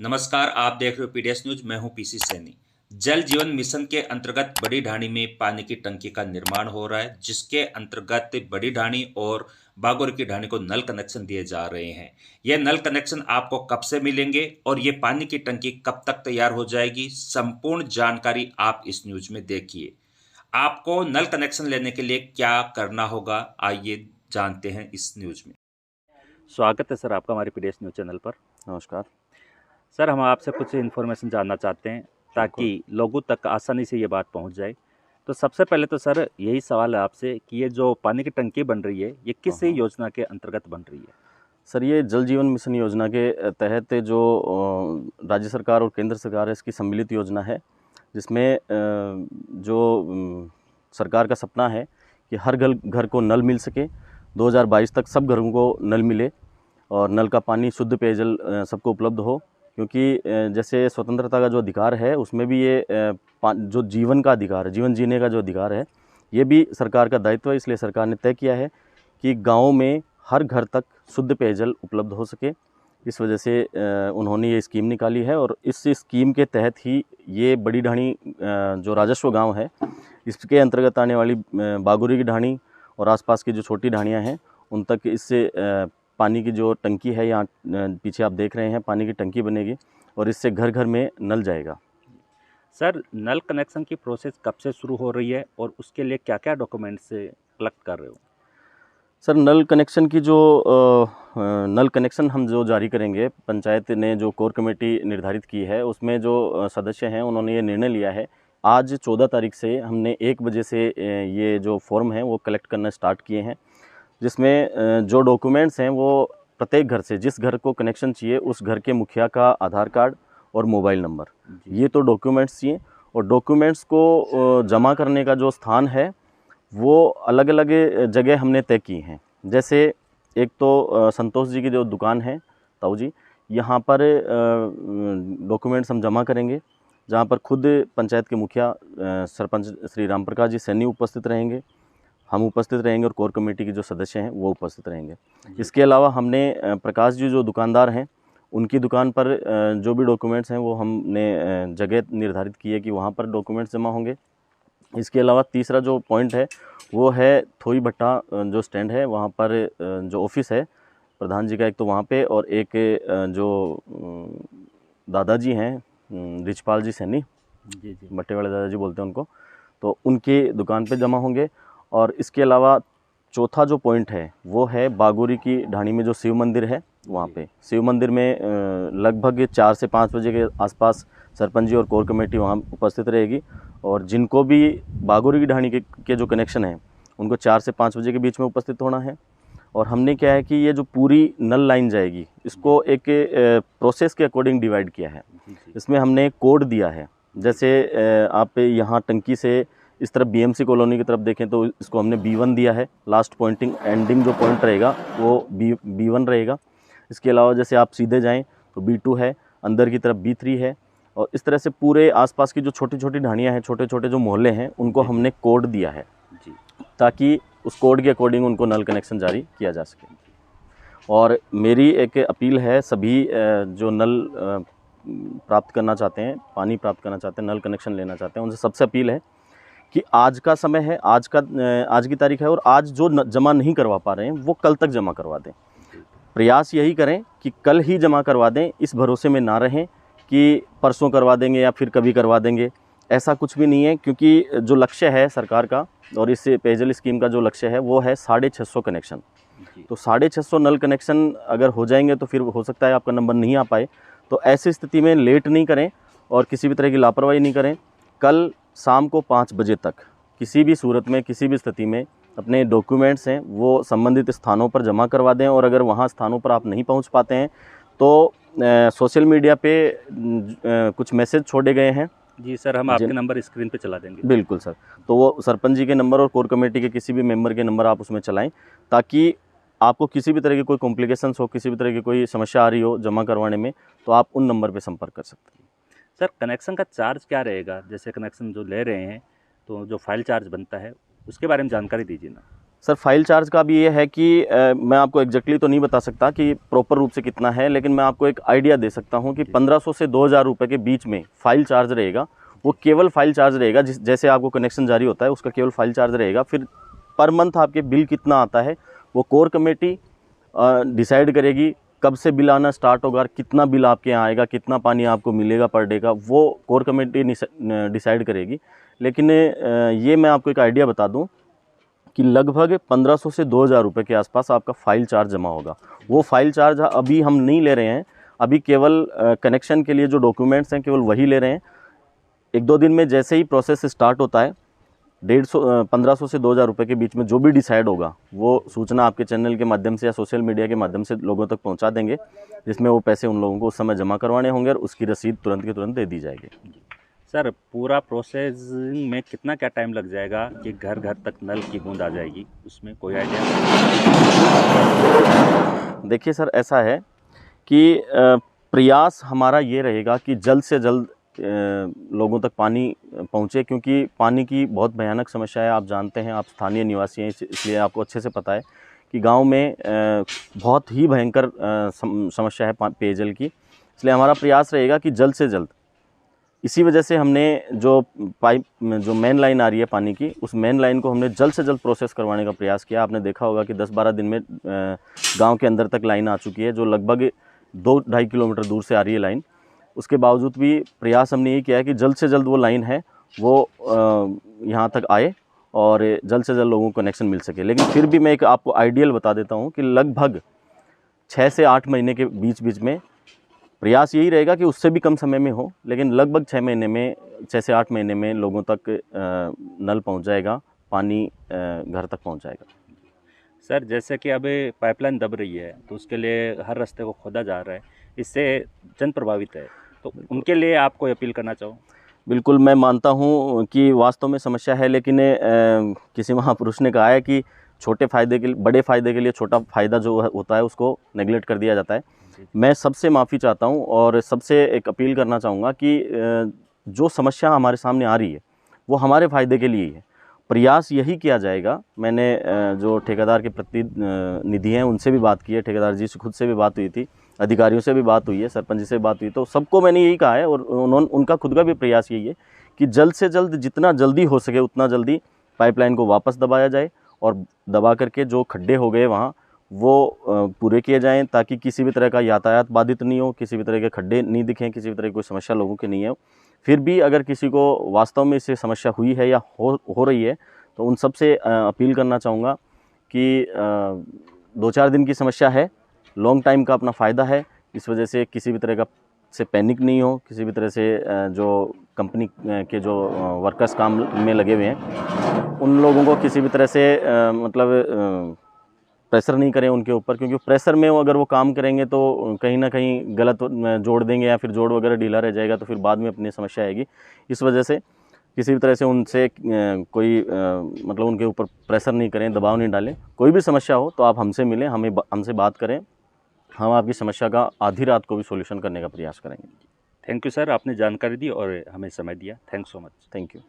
नमस्कार, आप देख रहे हो पीडीएस न्यूज। मैं हूं पीसी सैनी। जल जीवन मिशन के अंतर्गत बड़ी ढाणी में पानी की टंकी का निर्माण हो रहा है, जिसके अंतर्गत बड़ी ढाणी और बागोर की ढाणी को नल कनेक्शन दिए जा रहे हैं। यह नल कनेक्शन आपको कब से मिलेंगे और ये पानी की टंकी कब तक तैयार हो जाएगी, संपूर्ण जानकारी आप इस न्यूज में देखिए। आपको नल कनेक्शन लेने के लिए क्या करना होगा, आइए जानते हैं इस न्यूज में। स्वागत है सर आपका हमारे पीडीएस न्यूज चैनल पर। नमस्कार सर, हम आपसे कुछ इन्फॉर्मेशन जानना चाहते हैं ताकि लोगों तक आसानी से ये बात पहुंच जाए। तो सबसे पहले तो सर यही सवाल है आपसे कि ये जो पानी की टंकी बन रही है, ये किस योजना के अंतर्गत बन रही है? सर, ये जल जीवन मिशन योजना के तहत जो राज्य सरकार और केंद्र सरकार है, इसकी सम्मिलित योजना है, जिसमें सरकार का सपना है कि हर घर को नल मिल सके। 2022 तक सब घरों को नल मिले और नल का पानी, शुद्ध पेयजल सबको उपलब्ध हो। क्योंकि जैसे स्वतंत्रता का जो अधिकार है, उसमें भी ये जो जीवन का अधिकार है, जीवन जीने का जो अधिकार है, ये भी सरकार का दायित्व है। इसलिए सरकार ने तय किया है कि गाँव में हर घर तक शुद्ध पेयजल उपलब्ध हो सके। इस वजह से उन्होंने ये स्कीम निकाली है और इस स्कीम के तहत ही ये बड़ी ढाणी जो राजस्व गांव है, इसके अंतर्गत आने वाली बागुरी की ढाणी और आसपास की जो छोटी ढाणियाँ हैं, उन तक इससे पानी की जो टंकी है, यहाँ पीछे आप देख रहे हैं, पानी की टंकी बनेगी और इससे घर घर में नल जाएगा। सर, नल कनेक्शन की प्रोसेस कब से शुरू हो रही है और उसके लिए क्या क्या डॉक्यूमेंट्स से कलेक्ट कर रहे हो? सर, नल कनेक्शन की जो नल कनेक्शन हम जो जारी करेंगे, पंचायत ने जो कोर कमेटी निर्धारित की है, उसमें जो सदस्य हैं, उन्होंने ये निर्णय लिया है। आज 14 तारीख से हमने 1 बजे से ये जो फॉर्म है वो कलेक्ट करना स्टार्ट किए हैं, जिसमें जो डॉक्यूमेंट्स हैं वो प्रत्येक घर से, जिस घर को कनेक्शन चाहिए उस घर के मुखिया का आधार कार्ड और मोबाइल नंबर, ये तो डॉक्यूमेंट्स चाहिए। और डॉक्यूमेंट्स को जमा करने का जो स्थान है वो अलग अलग जगह हमने तय की हैं। जैसे एक तो संतोष जी की जो दुकान है, ताऊ जी, यहाँ पर डॉक्यूमेंट्स हम जमा करेंगे, जहाँ पर खुद पंचायत के मुखिया सरपंच श्री राम प्रकाश जी सैनी उपस्थित रहेंगे, हम उपस्थित रहेंगे और कोर कमेटी के जो सदस्य हैं वो उपस्थित रहेंगे। इसके अलावा हमने प्रकाश जी जो दुकानदार हैं, उनकी दुकान पर जो भी डॉक्यूमेंट्स हैं वो हमने जगह निर्धारित की है कि वहाँ पर डॉक्यूमेंट्स जमा होंगे। इसके अलावा तीसरा जो पॉइंट है वो है थोई भट्टा जो स्टैंड है, वहाँ पर जो ऑफिस है प्रधान जी का, एक तो वहाँ पे, और एक जो दादाजी हैं रिचपाल जी सैनी, जी भट्टे वाले दादाजी बोलते हैं उनको, तो उनके दुकान पे जमा होंगे। और इसके अलावा चौथा जो पॉइंट है वो है बागोरी की ढाणी में जो शिव मंदिर है, वहाँ पे शिव मंदिर में लगभग 4 से 5 बजे के आसपास सरपंच जी और कोर कमेटी वहाँ उपस्थित रहेगी। और जिनको भी बागोरी की ढाणी के जो कनेक्शन है, उनको 4 से 5 बजे के बीच में उपस्थित होना है। और हमने क्या है कि ये जो पूरी नल लाइन जाएगी, इसको एक प्रोसेस के अकॉर्डिंग डिवाइड किया है। इसमें हमने कोड दिया है। जैसे आप यहाँ टंकी से इस तरफ बीएमसी कॉलोनी की तरफ देखें तो इसको हमने B1 दिया है। लास्ट पॉइंटिंग एंडिंग जो पॉइंट रहेगा वो B1 रहेगा। इसके अलावा जैसे आप सीधे जाएं तो B2 है, अंदर की तरफ B3 है। और इस तरह से पूरे आसपास की जो छोटी छोटी ढाणियाँ हैं, छोटे छोटे जो मोहल्ले हैं, उनको हमने कोड दिया है ताकि उस कोड के अकॉर्डिंग उनको नल कनेक्शन जारी किया जा सके। और मेरी एक अपील है, सभी जो नल प्राप्त करना चाहते हैं, पानी प्राप्त करना चाहते हैं, नल कनेक्शन लेना चाहते हैं, उनसे सबसे अपील है कि आज का समय है, आज की तारीख है, और आज जो जमा नहीं करवा पा रहे हैं वो कल तक जमा करवा दें। प्रयास यही करें कि कल ही जमा करवा दें। इस भरोसे में ना रहें कि परसों करवा देंगे या फिर कभी करवा देंगे, ऐसा कुछ भी नहीं है। क्योंकि जो लक्ष्य है सरकार का और इस पेयजल स्कीम का जो लक्ष्य है वो है 650 कनेक्शन। तो 650 नल कनेक्शन अगर हो जाएंगे तो फिर हो सकता है आपका नंबर नहीं आ पाए। तो ऐसी स्थिति में लेट नहीं करें और किसी भी तरह की लापरवाही नहीं करें। कल शाम को 5 बजे तक किसी भी सूरत में, किसी भी स्थिति में अपने डॉक्यूमेंट्स हैं वो संबंधित स्थानों पर जमा करवा दें। और अगर वहाँ स्थानों पर आप नहीं पहुँच पाते हैं तो सोशल मीडिया पे कुछ मैसेज छोड़े गए हैं। जी सर, हम आपके नंबर स्क्रीन पे चला देंगे। बिल्कुल सर, तो वो सरपंच जी के नंबर और कोर कमेटी के किसी भी मेंबर के नंबर आप उसमें चलाएं, ताकि आपको किसी भी तरह की कोई कॉम्प्लिकेशंस हो, किसी भी तरह की कोई समस्या आ रही हो जमा करवाने में, तो आप उन नंबर पे संपर्क कर सकते हैं। सर, कनेक्शन का चार्ज क्या रहेगा? जैसे कनेक्शन जो ले रहे हैं तो जो फाइल चार्ज बनता है उसके बारे में जानकारी दीजिए ना। सर फाइल चार्ज का भी ये है कि मैं आपको एग्जैक्टली तो नहीं बता सकता कि प्रॉपर रूप से कितना है, लेकिन मैं आपको एक आइडिया दे सकता हूँ कि 1500 से 2000 रुपये के बीच में फाइल चार्ज रहेगा। वो केवल फाइल चार्ज रहेगा, जैसे आपको कनेक्शन जारी होता है उसका केवल फाइल चार्ज रहेगा। फिर पर मंथ आपके बिल कितना आता है वो कोर कमेटी डिसाइड करेगी। कब से बिल आना स्टार्ट होगा, कितना बिल आपके यहाँ आएगा, कितना पानी आपको मिलेगा पर डे का, वो कोर कमेटी डिसाइड करेगी। लेकिन ये मैं आपको एक आइडिया बता दूं कि लगभग 1500 से 2000 रुपये के आसपास आपका फ़ाइल चार्ज जमा होगा। वो फ़ाइल चार्ज अभी हम नहीं ले रहे हैं, अभी केवल कनेक्शन के लिए जो डॉक्यूमेंट्स हैं केवल वही ले रहे हैं। 1-2 दिन में जैसे ही प्रोसेस स्टार्ट होता है 1500 से 2000 रुपये के बीच में जो भी डिसाइड होगा वो सूचना आपके चैनल के माध्यम से या सोशल मीडिया के माध्यम से लोगों तक पहुंचा देंगे, जिसमें वो पैसे उन लोगों को उस समय जमा करवाने होंगे और उसकी रसीद तुरंत के तुरंत दे दी जाएगी। सर पूरा प्रोसेसिंग में कितना क्या टाइम लग जाएगा कि घर घर तक नल की बूंद आ जाएगी, उसमें कोई आइडिया? देखिए सर, ऐसा है कि प्रयास हमारा ये रहेगा कि जल्द से जल्द लोगों तक पानी पहुँचे, क्योंकि पानी की बहुत भयानक समस्या है। आप जानते हैं, आप स्थानीय निवासी हैं, इसलिए आपको अच्छे से पता है कि गांव में बहुत ही भयंकर समस्या है पेयजल की। इसलिए हमारा प्रयास रहेगा कि जल्द से जल्द, इसी वजह से हमने जो पाइप जो मेन लाइन आ रही है पानी की, उस मेन लाइन को हमने जल्द से जल्द प्रोसेस करवाने का प्रयास किया। आपने देखा होगा कि 10-12 दिन में गांव के अंदर तक लाइन आ चुकी है, जो लगभग 2-2.5 किलोमीटर दूर से आ रही है लाइन। उसके बावजूद भी प्रयास हमने ये किया है कि जल्द से जल्द वो लाइन है वो यहाँ तक आए और जल्द से जल्द लोगों को कनेक्शन मिल सके। लेकिन फिर भी मैं एक आपको आइडियल बता देता हूँ कि लगभग 6 से 8 महीने के बीच बीच में प्रयास यही रहेगा कि उससे भी कम समय में हो, लेकिन लगभग 6 से 8 महीने में लोगों तक नल पहुंच जाएगा, पानी घर तक पहुंच जाएगा। सर जैसे कि अभी पाइपलाइन दब रही है तो उसके लिए हर रास्ते को खोदा जा रहा है, इससे जन प्रभावित है, तो उनके लिए आप कोई अपील करना चाहो? बिल्कुल, मैं मानता हूँ कि वास्तव में समस्या है, लेकिन किसी महापुरुष ने कहा है कि छोटे फ़ायदे के लिए, बड़े फ़ायदे के लिए छोटा फ़ायदा जो होता है उसको नेगलेक्ट कर दिया जाता है। मैं सबसे माफ़ी चाहता हूँ और सबसे एक अपील करना चाहूँगा कि जो समस्या हमारे सामने आ रही है वो हमारे फ़ायदे के लिए ही है। प्रयास यही किया जाएगा। मैंने जो ठेकेदार के प्रतिनिधि हैं उनसे भी बात की है, ठेकेदार जी से खुद से भी बात हुई थी, अधिकारियों से भी बात हुई है, सरपंच जी से भी बात हुई, तो सबको मैंने यही कहा है और उनका खुद का भी प्रयास यही है कि जल्द से जल्द, जितना जल्दी हो सके उतना जल्दी पाइपलाइन को वापस दबाया जाए और दबा करके जो खड्डे हो गए वहाँ वो पूरे किए जाएं, ताकि किसी भी तरह का यातायात बाधित नहीं हो, किसी भी तरह के खड्डे नहीं दिखें, किसी भी तरह की कोई समस्या लोगों की नहीं है। फिर भी अगर किसी को वास्तव में इससे समस्या हुई है या हो रही है तो उन सब से अपील करना चाहूँगा कि 2-4 दिन की समस्या है, लॉन्ग टाइम का अपना फ़ायदा है। इस वजह से किसी भी तरह का से पैनिक नहीं हो, किसी भी तरह से जो कंपनी के जो वर्कर्स काम में लगे हुए हैं उन लोगों को किसी भी तरह से मतलब प्रेशर नहीं करें उनके ऊपर, क्योंकि प्रेशर में अगर वो काम करेंगे तो कहीं ना कहीं गलत जोड़ देंगे या फिर जोड़ वगैरह ढीला रह जाएगा, तो फिर बाद में अपनी समस्या आएगी। इस वजह से किसी भी तरह से उनसे कोई मतलब उनके ऊपर प्रेशर नहीं करें, दबाव नहीं डालें। कोई भी समस्या हो तो आप हमसे मिलें, हमसे बात करें, हम आपकी समस्या का आधी रात को भी सॉल्यूशन करने का प्रयास करेंगे। थैंक यू सर, आपने जानकारी दी और हमें समय दिया। Thanks so much. Thank you.